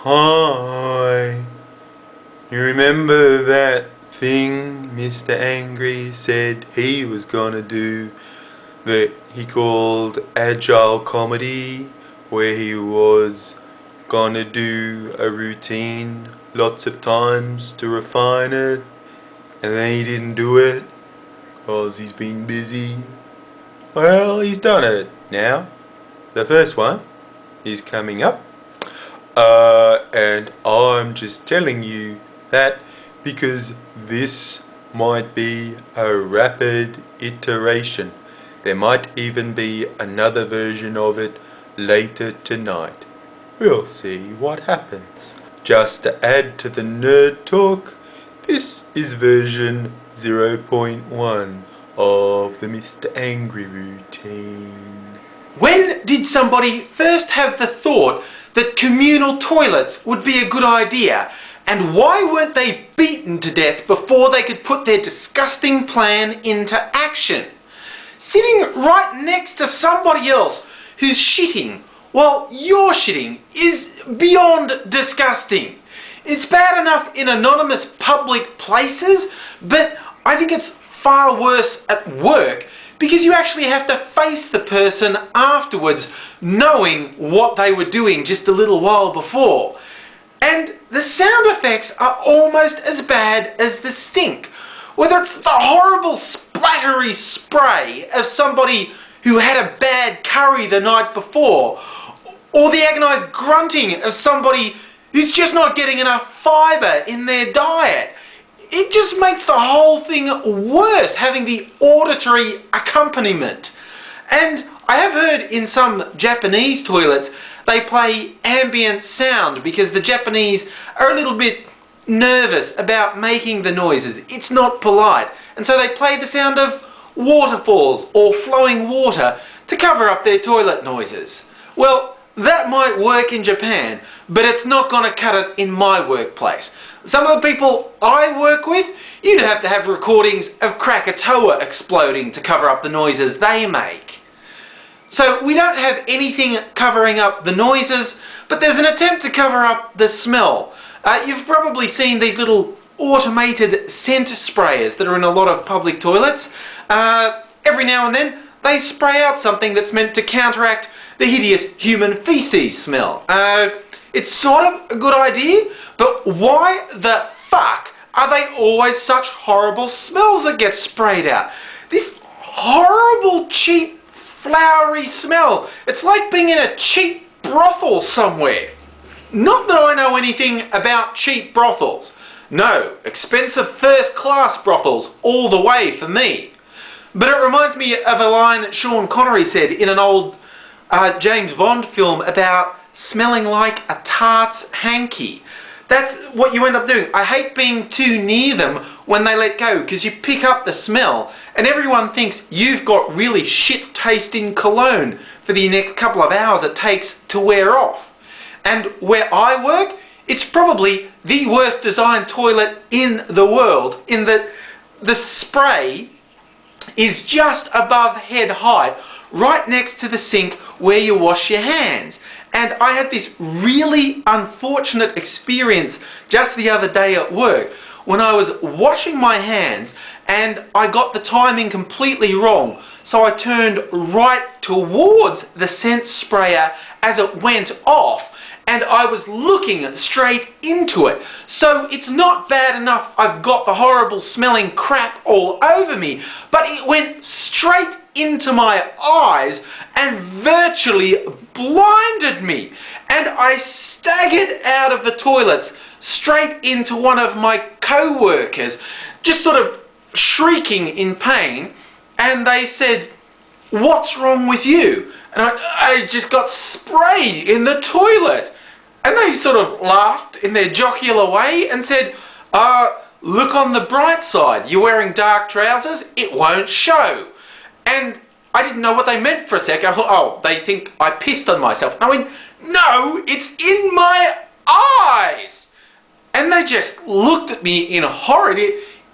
Hi. You remember that thing Mr. Angry said he was gonna do that he called Agile Comedy, where he was gonna do a routine lots of times to refine it, and then he didn't do it because he's been busy? Well, he's done it now. The first one is coming up. And I'm just telling you that because this might be a rapid iteration. There might even be another version of it later tonight. We'll see what happens. Just to add to the nerd talk, this is version 0.1 of the Mr. Angry routine. When did somebody first have the thought that communal toilets would be a good idea, and why weren't they beaten to death before they could put their disgusting plan into action? Sitting right next to somebody else who's shitting while you're shitting is beyond disgusting. It's bad enough in anonymous public places, but I think it's far worse at work, because you actually have to face the person afterwards knowing what they were doing just a little while before. And the sound effects are almost as bad as the stink. Whether it's the horrible splattery spray of somebody who had a bad curry the night before, or the agonised grunting of somebody who's just not getting enough fibre in their diet. It just makes the whole thing worse, having the auditory accompaniment. And I have heard in some Japanese toilets they play ambient sound because the Japanese are a little bit nervous about making the noises. It's not polite. And so they play the sound of waterfalls or flowing water to cover up their toilet noises. Well, that might work in Japan, but it's not going to cut it in my workplace. Some of the people I work with, you'd have to have recordings of Krakatoa exploding to cover up the noises they make. So we don't have anything covering up the noises, but there's an attempt to cover up the smell. You've probably seen these little automated scent sprayers that are in a lot of public toilets. Every now and then they spray out something that's meant to counteract the hideous human feces smell. It's sort of a good idea, but why the fuck are they always such horrible smells that get sprayed out? This horrible, cheap, flowery smell. It's like being in a cheap brothel somewhere. Not that I know anything about cheap brothels. No, expensive first-class brothels all the way for me. But it reminds me of a line Sean Connery said in an old James Bond film about smelling like a tart's hanky. That's what you end up doing. I hate being too near them when they let go, because you pick up the smell and everyone thinks you've got really shit tasting cologne for the next couple of hours it takes to wear off. And where I work, it's probably the worst designed toilet in the world, in that the spray is just above head height, right next to the sink where you wash your hands. And I had this really unfortunate experience just the other day at work when I was washing my hands and I got the timing completely wrong. So I turned right towards the scent sprayer as it went off, and I was looking straight into it. So it's not bad enough I've got the horrible smelling crap all over me, but it went straight into my eyes and virtually blinded me. And I staggered out of the toilets straight into one of my co-workers, just sort of shrieking in pain, and they said, "What's wrong with you?" And I just got sprayed in the toilet. And they sort of laughed in their jocular way and said, "Look on the bright side. You're wearing dark trousers, it won't show." And I didn't know what they meant for a sec. I thought, oh, they think I pissed on myself. And I went, "No, it's in my eyes." And they just looked at me in horror.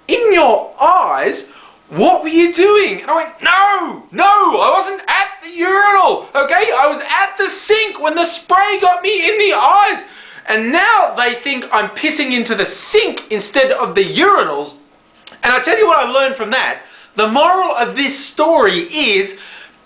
"In your eyes? What were you doing?" And I went, no, I wasn't at the urinal, okay? I was at the sink when the spray got me in the eyes. and now they think I'm pissing into the sink instead of the urinals. And I tell you what I learned from that. The moral of this story is,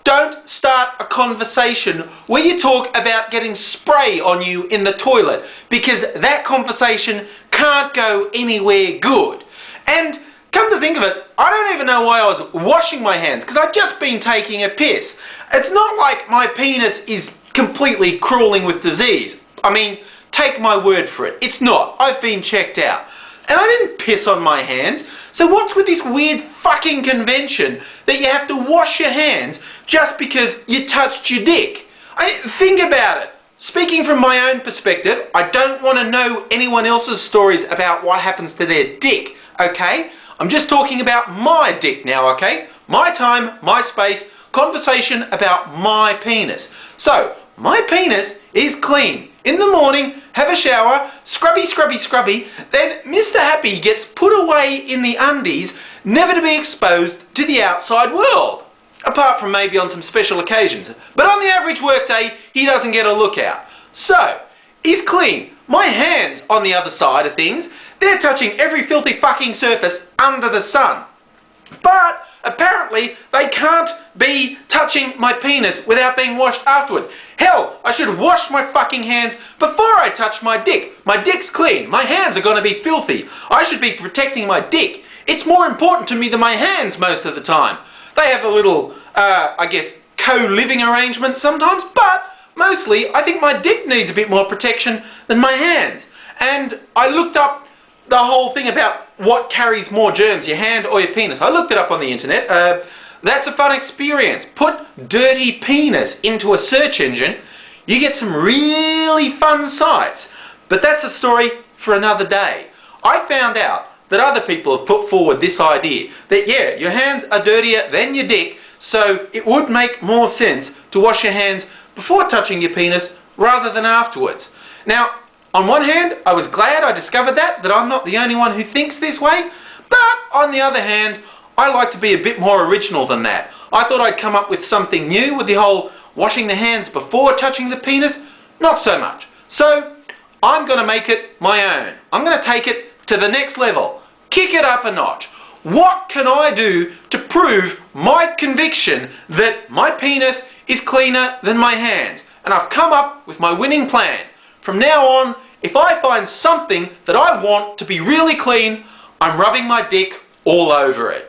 don't start a conversation where you talk about getting spray on you in the toilet, because that conversation can't go anywhere good. And come to think of it, I don't even know why I was washing my hands, because I'd just been taking a piss. It's not like my penis is completely crawling with disease. I mean, take my word for it. It's not. I've been checked out. And I didn't piss on my hands. So what's with this weird fucking convention that you have to wash your hands just because you touched your dick? Think about it. Speaking from my own perspective, I don't want to know anyone else's stories about what happens to their dick, okay? I'm just talking about my dick now, okay? My time, my space, conversation about my penis. So, my penis is clean. In the morning, have a shower, scrubby, scrubby, scrubby, then Mr. Happy gets put away in the undies, never to be exposed to the outside world. Apart from maybe on some special occasions. But on the average workday, he doesn't get a look out. So, he's clean. My hands, on the other side of things, they're touching every filthy fucking surface under the sun. But apparently they can't be touching my penis without being washed afterwards. Hell, I should wash my fucking hands before I touch my dick. My dick's clean. My hands are going to be filthy. I should be protecting my dick. It's more important to me than my hands most of the time. They have a little, I guess, co-living arrangement sometimes, but mostly I think my dick needs a bit more protection than my hands. And I looked up the whole thing about what carries more germs, your hand or your penis. I looked it up on the internet. That's a fun experience. Put dirty penis into a search engine, you get some really fun sites. But that's a story for another day. I found out that other people have put forward this idea that, yeah, your hands are dirtier than your dick, so it would make more sense to wash your hands before touching your penis rather than afterwards. Now, on one hand, I was glad I discovered that I'm not the only one who thinks this way, but on the other hand, I like to be a bit more original than that. I thought I'd come up with something new with the whole washing the hands before touching the penis. Not so much. So, I'm going to make it my own. I'm going to take it to the next level. Kick it up a notch. What can I do to prove my conviction that my penis is cleaner than my hands? And I've come up with my winning plan. From now on, if I find something that I want to be really clean, I'm rubbing my dick all over it.